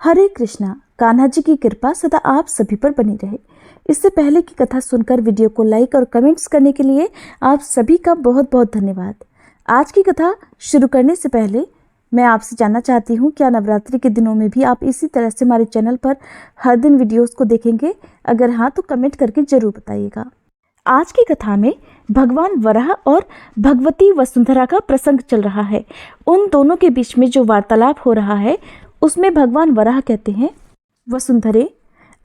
हरे कृष्णा। कान्हा जी की कृपा सदा आप सभी पर बनी रहे। इससे पहले की कथा सुनकर वीडियो को लाइक और कमेंट्स करने के लिए आप सभी का बहुत बहुत धन्यवाद। आज की कथा शुरू करने से पहले मैं आपसे जानना चाहती हूँ, क्या नवरात्रि के दिनों में भी आप इसी तरह से हमारे चैनल पर हर दिन वीडियोस को देखेंगे? अगर हाँ तो कमेंट करके जरूर बताइएगा। आज की कथा में भगवान वराह और भगवती वसुंधरा का प्रसंग चल रहा है। उन दोनों के बीच में जो वार्तालाप हो रहा है उसमें भगवान वराह कहते हैं, वसुंधरे,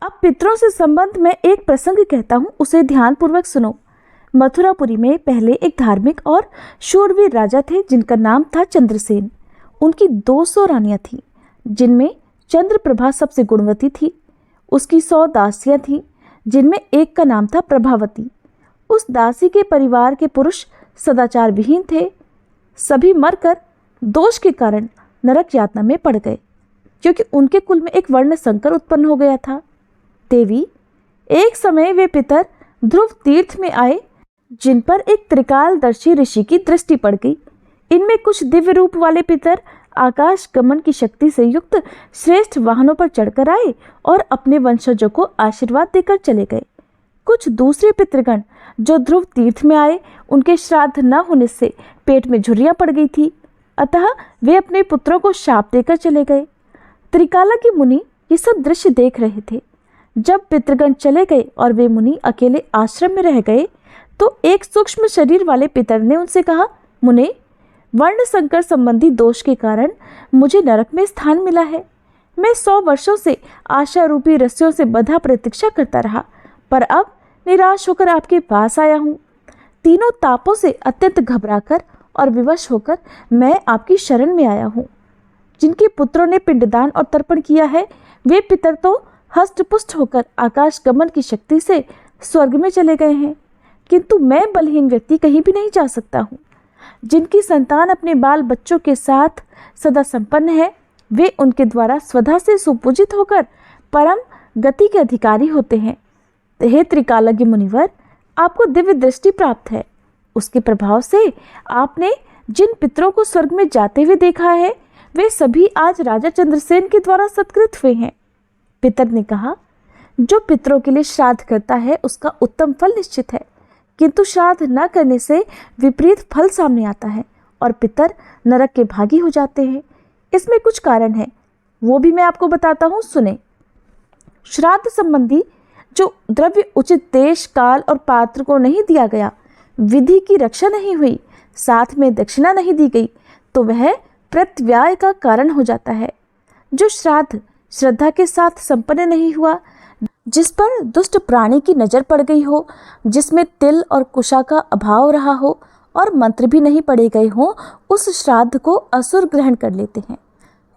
अब पितरों से संबंध में एक प्रसंग कहता हूँ, उसे ध्यानपूर्वक सुनो। मथुरापुरी में पहले एक धार्मिक और शूरवीर राजा थे जिनका नाम था चंद्रसेन। उनकी 200 रानियां थीं, जिनमें चंद्रप्रभा सबसे गुणवती थी। उसकी 100 दासियां थीं, जिनमें एक का नाम था प्रभावती। उस दासी के परिवार के पुरुष सदाचार विहीन थे। सभी मरकर दोष के कारण नरक यातना में पड़ गए, क्योंकि उनके कुल में एक वर्ण संकर उत्पन्न हो गया था। देवी, एक समय वे पितर ध्रुव तीर्थ में आए, जिन पर एक त्रिकालदर्शी ऋषि की दृष्टि पड़ गई। इनमें कुछ दिव्य रूप वाले पितर आकाश गमन की शक्ति से युक्त श्रेष्ठ वाहनों पर चढ़कर आए और अपने वंशजों को आशीर्वाद देकर चले गए। कुछ दूसरे पितृगण जो ध्रुव तीर्थ में आए, उनके श्राद्ध न होने से पेट में झुर्रियां पड़ गई थी, अतः वे अपने पुत्रों को शाप देकर चले गए। त्रिकाला के मुनि ये सब दृश्य देख रहे थे। जब पितृगण चले गए और वे मुनि अकेले आश्रम में रह गए, तो एक सूक्ष्म शरीर वाले पितर ने उनसे कहा, मुने, वर्ण संकर संबंधी दोष के कारण मुझे नरक में स्थान मिला है। मैं 100 वर्षों से आशा रूपी रस्सियों से बंधा प्रतीक्षा करता रहा, पर अब निराश होकर आपके पास आया हूँ। तीनों तापों से अत्यंत घबराकर और विवश होकर मैं आपकी शरण में आया हूँ। जिनके पुत्रों ने पिंडदान और तर्पण किया है, वे पितर तो हष्टपुष्ट होकर आकाश गमन की शक्ति से स्वर्ग में चले गए हैं, किंतु मैं बलहीन व्यक्ति कहीं भी नहीं जा सकता हूँ। जिनकी संतान अपने बाल बच्चों के साथ सदा संपन्न है, वे उनके द्वारा स्वधा से सुपूजित होकर परम गति के अधिकारी होते हैं। हे त्रिकालज्ञ मुनिवर, आपको दिव्य दृष्टि प्राप्त है। उसके प्रभाव से आपने जिन पितरों को स्वर्ग में जाते हुए देखा है, वे सभी आज राजा चंद्रसेन के द्वारा सत्कृत हुए हैं। पितर ने कहा, जो पितरों के लिए श्राद्ध करता है उसका उत्तम फल निश्चित है, किंतु श्राद्ध न करने से विपरीत फल सामने आता है और पितर नरक के भागी हो जाते हैं। इसमें कुछ कारण है, वो भी मैं आपको बताता हूँ, सुने। श्राद्ध संबंधी जो द्रव्य उचित देश, काल और पात्र को नहीं दिया गया, विधि की रक्षा नहीं हुई, साथ में दक्षिणा नहीं दी गई, तो वह प्रत्यव्याय का कारण हो जाता है। जो श्राद्ध श्रद्धा के साथ संपन्न नहीं हुआ, जिस पर दुष्ट प्राणी की नजर पड़ गई हो, जिसमें तिल और कुशा का अभाव रहा हो और मंत्र भी नहीं पढ़े गए हों, उस श्राद्ध को असुर ग्रहण कर लेते हैं।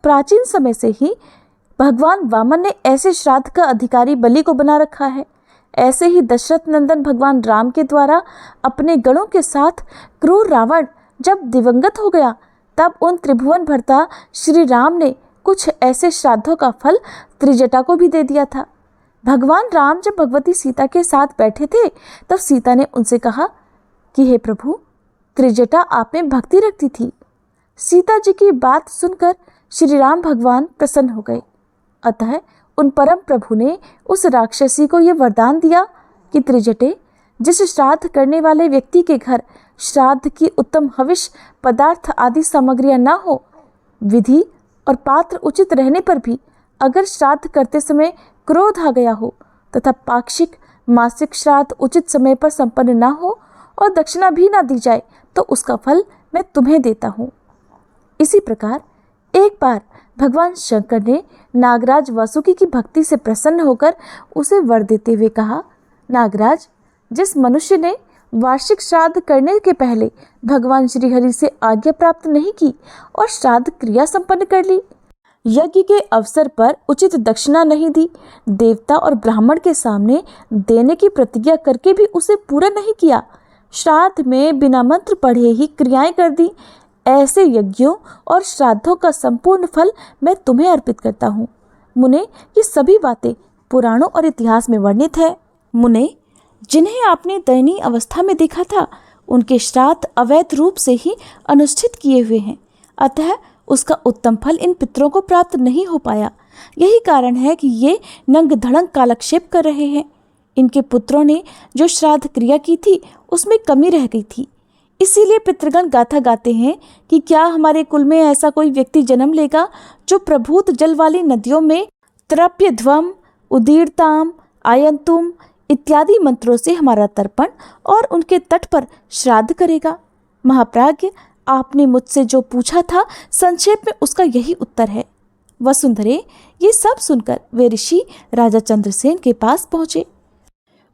प्राचीन समय से ही भगवान वामन ने ऐसे श्राद्ध का अधिकारी बलि को बना रखा है। ऐसे ही दशरथ नंदन भगवान राम के द्वारा अपने गणों के साथ क्रूर रावण जब दिवंगत हो गया, तब उन त्रिभुवन भरता श्री राम ने कुछ ऐसे श्राद्धों का फल त्रिजटा को भी दे दिया था। भगवान राम जब भगवती सीता के साथ बैठे थे, तब सीता ने उनसे कहा कि हे प्रभु, त्रिजटा आप में भक्ति रखती थी। सीता जी की बात सुनकर श्री राम भगवान प्रसन्न हो गए। अतः उन परम प्रभु ने उस राक्षसी को यह वरदान दिया कि त्रिजटे, जिस श्राद्ध करने वाले व्यक्ति के घर श्राद्ध की उत्तम हविष पदार्थ आदि सामग्रियां न हो, विधि और पात्र उचित रहने पर भी अगर श्राद्ध करते समय क्रोध आ गया हो तथा पाक्षिक मासिक श्राद्ध उचित समय पर संपन्न न हो और दक्षिणा भी न दी जाए, तो उसका फल मैं तुम्हें देता हूँ। इसी प्रकार एक बार भगवान शंकर ने नागराज वासुकी की भक्ति से प्रसन्न होकर उसे वर देते हुए कहा, नागराज, जिस मनुष्य ने वार्षिक श्राद्ध करने के पहले भगवान श्री हरि से आज्ञा प्राप्त नहीं की और श्राद्ध क्रिया संपन्न कर ली, यज्ञ के अवसर पर उचित दक्षिणा नहीं दी, देवता और ब्राह्मण के सामने देने की प्रतिज्ञा करके भी उसे पूरा नहीं किया, श्राद्ध में बिना मंत्र पढ़े ही क्रियाएं कर दी, ऐसे यज्ञों और श्राद्धों का संपूर्ण फल मैं तुम्हें अर्पित करता हूँ। मुने, ये सभी बातें पुराणों और इतिहास में वर्णित है। मुने, जिन्हें आपने दयनीय अवस्था में देखा था, उनके श्राद्ध अवैध रूप से ही अनुष्ठित किए हुए हैं, अतः उसका उत्तम फल इन पितरों को प्राप्त नहीं हो पाया। यही कारण है कि ये नंग धड़ंग कालक्षेप कर रहे हैं। इनके पुत्रों ने जो श्राद्ध क्रिया की थी उसमें कमी रह गई थी। इसीलिए पितृगण गाथा गाते हैं कि क्या हमारे कुल में ऐसा कोई व्यक्ति जन्म लेगा जो प्रभूत जल वाली नदियों में त्रप्यध्वम, उदीरताम, आयंतुम इत्यादि मंत्रों से हमारा तर्पण और उनके तट पर श्राद्ध करेगा। महाप्राज्ञ, आपने मुझसे जो पूछा था संक्षेप में उसका यही उत्तर है। वसुंधरे, ये सब सुनकर वे ऋषि राजा चंद्रसेन के पास पहुंचे।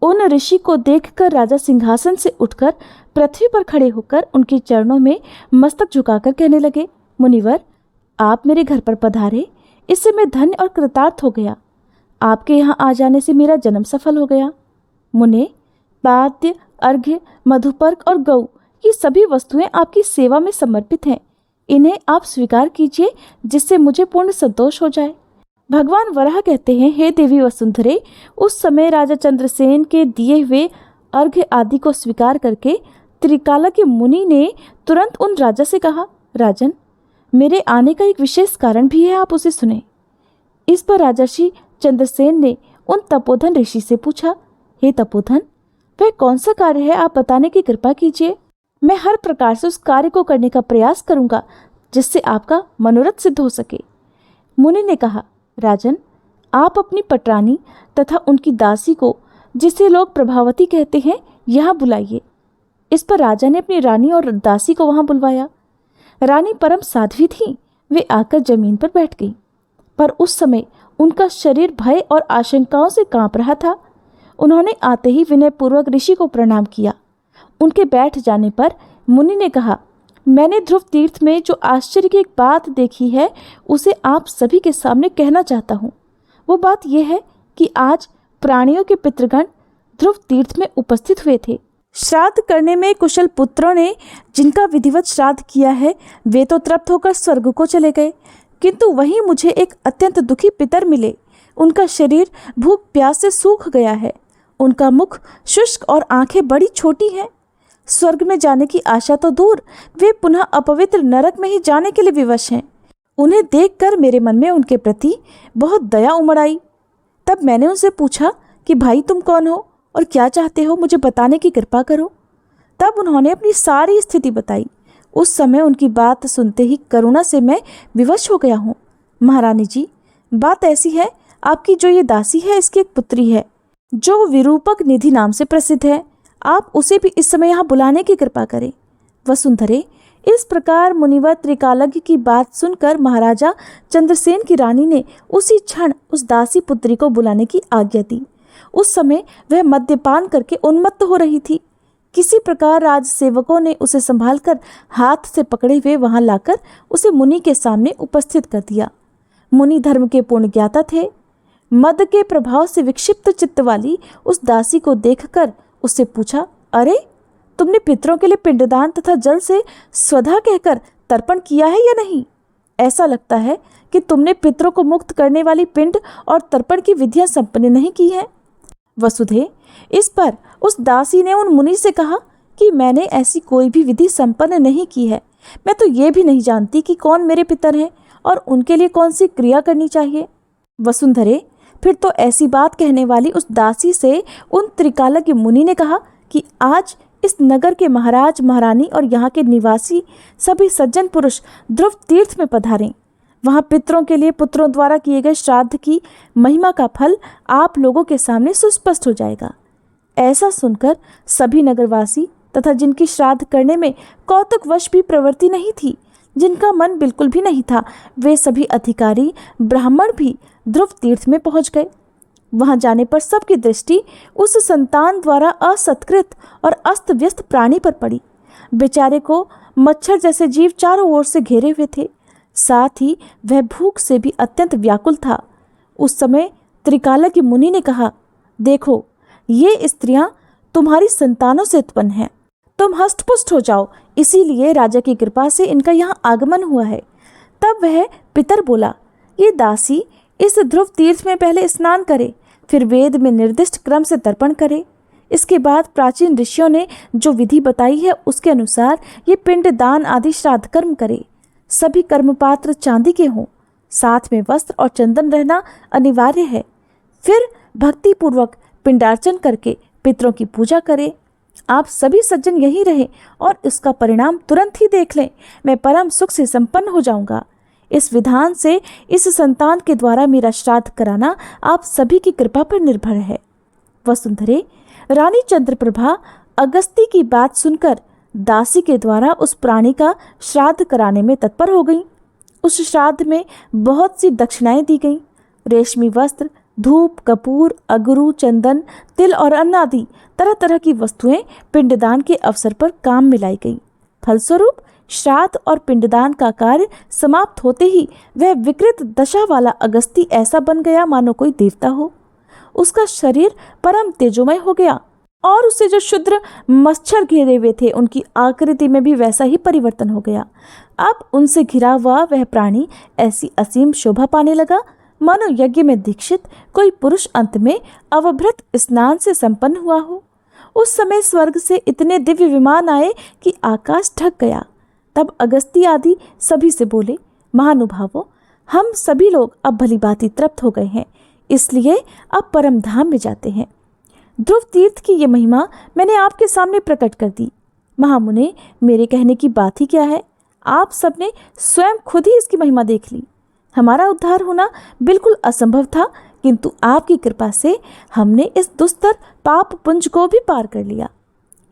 उन ऋषि को देखकर राजा सिंहासन से उठकर पृथ्वी पर खड़े होकर उनके चरणों में मस्तक झुकाकर कहने लगे, मुनिवर, आप मेरे घर पर पधारे, इससे मैं धन्य और कृतार्थ हो गया। आपके यहाँ आ जाने से मेरा जन्म सफल हो गया। मुने, पाद्य, अर्घ्य, मधुपर्क और गौ ये सभी वस्तुएं आपकी सेवा में समर्पित हैं। इन्हें आप स्वीकार कीजिए, जिससे मुझे पूर्ण संतोष हो जाए। भगवान वराह कहते हैं, हे देवी वसुंधरे, उस समय राजा चंद्रसेन के दिए हुए अर्घ्य आदि को स्वीकार करके त्रिकाला के मुनि ने तुरंत उन राजा से कहा, राजन, मेरे आने का एक विशेष कारण भी है, आप उसे सुने। इस पर राजर्षि चंद्रसेन ने उन तपोधन ऋषि से पूछा, हे तपोधन, वह कौन सा कार्य है, आप बताने की कृपा कीजिए। मैं हर प्रकार से उस कार्य को करने का प्रयास करूंगा जिससे आपका मनोरथ सिद्ध हो सके। मुनि ने कहा, राजन, आप अपनी पटरानी तथा उनकी दासी को, जिसे लोग प्रभावती कहते हैं, यहाँ बुलाइए। इस पर राजा ने अपनी रानी और दासी को वहां बुलवाया। रानी परम साध्वी थी। वे आकर जमीन पर बैठ गई, पर उस समय उनका शरीर भय और आशंकाओं से कांप रहा था। उन्होंने आते ही विनयपूर्वक ऋषि को प्रणाम किया। उनके बैठ जाने पर मुनि ने कहा, मैंने ध्रुव तीर्थ में जो आश्चर्य की एक बात देखी है उसे आप सभी के सामने कहना चाहता हूँ। वो बात यह है कि आज प्राणियों के पितृगण ध्रुव तीर्थ में उपस्थित हुए थे। श्राद्ध करने में कुशल पुत्रों ने जिनका विधिवत श्राद्ध किया है वे तो तृप्त होकर स्वर्ग को चले गए, किंतु वहीं मुझे एक अत्यंत दुखी पितर मिले। उनका शरीर भूख प्यास से सूख गया है। उनका मुख शुष्क और आंखें बड़ी छोटी हैं। स्वर्ग में जाने की आशा तो दूर, वे पुनः अपवित्र नरक में ही जाने के लिए विवश हैं। उन्हें देखकर मेरे मन में उनके प्रति बहुत दया उमड़ आई। तब मैंने उनसे पूछा कि भाई तुम कौन हो और क्या चाहते हो, मुझे बताने की कृपा करो। तब उन्होंने अपनी सारी स्थिति बताई। उस समय उनकी बात सुनते ही करुणा से मैं विवश हो गया हूँ। महारानी जी, बात ऐसी है, आपकी जो ये दासी है इसकी एक पुत्री है जो विरूपक निधि नाम से प्रसिद्ध है। आप उसे भी इस समय यहाँ बुलाने की कृपा करें। वसुंधरे, इस प्रकार मुनिवर त्रिकालज्ञ की बात सुनकर महाराजा चंद्रसेन की रानी ने उसी क्षण उस दासी पुत्री को बुलाने की आज्ञा दी। उस समय वह मद्यपान करके उन्मत्त हो रही थी। किसी प्रकार राजसेवकों ने उसे संभालकर हाथ से पकड़े हुए वहां लाकर उसे मुनि के सामने उपस्थित कर दिया। मुनि धर्म के पूर्ण ज्ञाता थे। मद के प्रभाव से विक्षिप्त चित्त वाली उस दासी को देखकर उससे पूछा, अरे, तुमने पितरों के लिए पिंडदान तथा जल से स्वधा कहकर तर्पण किया है या नहीं? ऐसा लगता है कि तुमने पितरों को मुक्त करने वाली पिंड और तर्पण की विधियां संपन्न नहीं की हैं। वसुधे, इस पर उस दासी ने उन मुनि से कहा कि मैंने ऐसी कोई भी विधि संपन्न नहीं की है। मैं तो ये भी नहीं जानती कि कौन मेरे पितर हैं और उनके लिए कौन सी क्रिया करनी चाहिए। वसुंधरे, फिर तो ऐसी बात कहने वाली उस दासी से उन त्रिकालज्ञ मुनि ने कहा कि आज इस नगर के महाराज महारानी और यहाँ के निवासी सभी सज्जन पुरुष ध्रुव तीर्थ में पधारें। वहाँ पितरों के लिए पुत्रों द्वारा किए गए श्राद्ध की महिमा का फल आप लोगों के सामने सुस्पष्ट हो जाएगा। ऐसा सुनकर सभी नगरवासी तथा जिनकी श्राद्ध करने में कौतुकवश भी प्रवृत्ति नहीं थी, जिनका मन बिल्कुल भी नहीं था, वे सभी अधिकारी ब्राह्मण भी ध्रुव तीर्थ में पहुंच गए। वहां जाने पर सबकी दृष्टि उस संतान द्वारा असत्कृत और अस्त व्यस्त प्राणी पर पड़ी। बेचारे को मच्छर जैसे जीव चारों ओर से घेरे हुए थे। साथ ही वह भूख से भी अत्यंत व्याकुल था। उस समय त्रिकालज्ञ मुनि ने कहा, देखो, ये स्त्रियां तुम्हारी संतानों से उत्पन्न हैं। तुम हष्टपुष्ट हो जाओ, इसीलिए राजा की कृपा से इनका यहाँ आगमन हुआ है। तब वह पितर बोला, ये दासी इस ध्रुव तीर्थ में पहले स्नान करे, फिर वेद में निर्दिष्ट क्रम से तर्पण करे। इसके बाद प्राचीन ऋषियों ने जो विधि बताई है उसके अनुसार ये पिंड दान आदि श्राद्ध कर्म करे। सभी कर्मपात्र चांदी के हों, साथ में वस्त्र और चंदन रहना अनिवार्य है। फिर भक्ति पूर्वक पिंडार्चन करके पितरों की पूजा करें। आप सभी सज्जन यहीं रहें और इसका परिणाम तुरंत ही देख लें। मैं परम सुख से संपन्न हो जाऊंगा। इस विधान से इस संतान के द्वारा मेरा श्राद्ध कराना आप सभी की कृपा पर निर्भर है। वसुंधरे, रानी चंद्रप्रभा अगस्ती की बात सुनकर दासी के द्वारा उस प्राणी का श्राद्ध कराने में तत्पर हो गई। उस श्राद्ध में बहुत सी दक्षिणाएं दी गईं। रेशमी वस्त्र, धूप, कपूर, अगरू, चंदन, तिल और अन्न आदि तरह तरह की वस्तुएं पिंडदान के अवसर पर काम में लाई गई। फलस्वरूप श्राद्ध और पिंडदान का कार्य समाप्त होते ही वह विकृत दशा वाला अगस्ती ऐसा बन गया मानो कोई देवता हो। उसका शरीर परम तेजोमय हो गया और उससे जो क्षुद्र मच्छर घेरे हुए थे उनकी आकृति में भी वैसा ही परिवर्तन हो गया। अब उनसे घिरा हुआ वह प्राणी ऐसी असीम शोभा पाने लगा मानो यज्ञ में दीक्षित कोई पुरुष अंत में अवभृत स्नान से संपन्न हुआ हो। उस समय स्वर्ग से इतने दिव्य विमान आए कि आकाश ढक गया। तब अगस्ती आदि सभी से बोले, महानुभावों, हम सभी लोग अब भली भांति तृप्त हो गए हैं, इसलिए अब परम धाम में जाते हैं। ध्रुव तीर्थ की ये महिमा मैंने आपके सामने प्रकट कर दी। महामुने, मेरे कहने की बात ही क्या है, आप सबने स्वयं खुद ही इसकी महिमा देख ली। हमारा उद्धार होना बिल्कुल असंभव था, किंतु आपकी कृपा से हमने इस दुस्तर पाप पुंज को भी पार कर लिया।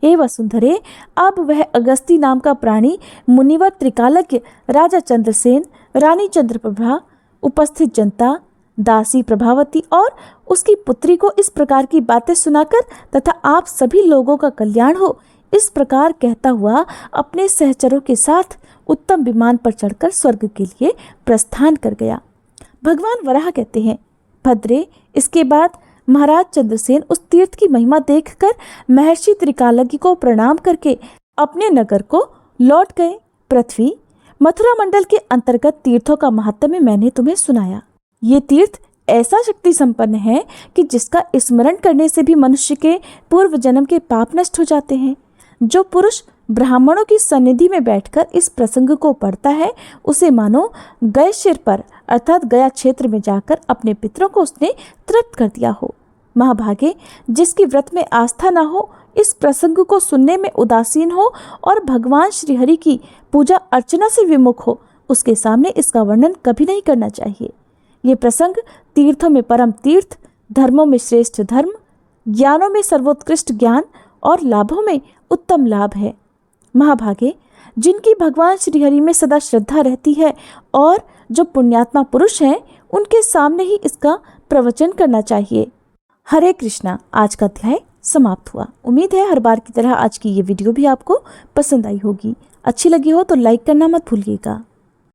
हे वसुंधरे, अब वह अगस्ती नाम का प्राणी मुनिवर त्रिकालज्ञ राजा चंद्रसेन, रानी चंद्रप्रभा, उपस्थित जनता, दासी प्रभावती और उसकी पुत्री को इस प्रकार की बातें सुनाकर तथा आप सभी लोगों का कल्याण हो इस प्रकार कहता हुआ अपने सहचरों के साथ उत्तम विमान पर चढ़कर स्वर्ग के लिए प्रस्थान कर गया। भगवान वराह कहते हैं, भद्रे, इसके बाद महाराज चंद्रसेन उस तीर्थ की महिमा देखकर महर्षि त्रिकालज्ञ को प्रणाम करके अपने नगर को लौट गए। पृथ्वी, मथुरा मंडल के अंतर्गत तीर्थों का महात्म्य मैंने तुम्हें सुनाया। ये तीर्थ ऐसा शक्ति संपन्न है कि जिसका स्मरण करने से भी मनुष्य के पूर्व जन्म के पाप नष्ट हो जाते हैं। जो पुरुष ब्राह्मणों की सन्निधि में बैठकर इस प्रसंग को पढ़ता है उसे मानो गए शिर पर अर्थात गया क्षेत्र में जाकर अपने पितरों को उसने तृप्त कर दिया हो। महाभागे, जिसकी व्रत में आस्था न हो, इस प्रसंग को सुनने में उदासीन हो और भगवान श्रीहरि की पूजा अर्चना से विमुख हो, उसके सामने इसका वर्णन कभी नहीं करना चाहिए। ये प्रसंग तीर्थों में परम तीर्थ, धर्मों में श्रेष्ठ धर्म, ज्ञानों में सर्वोत्कृष्ट ज्ञान और लाभों में उत्तम लाभ है। महाभागे, जिनकी भगवान श्रीहरि में सदा श्रद्धा रहती है और जो पुण्यात्मा पुरुष हैं उनके सामने ही इसका प्रवचन करना चाहिए। हरे कृष्णा। आज का अध्याय समाप्त हुआ। उम्मीद है हर बार की तरह आज की ये वीडियो भी आपको पसंद आई होगी। अच्छी लगी हो तो लाइक करना मत भूलिएगा।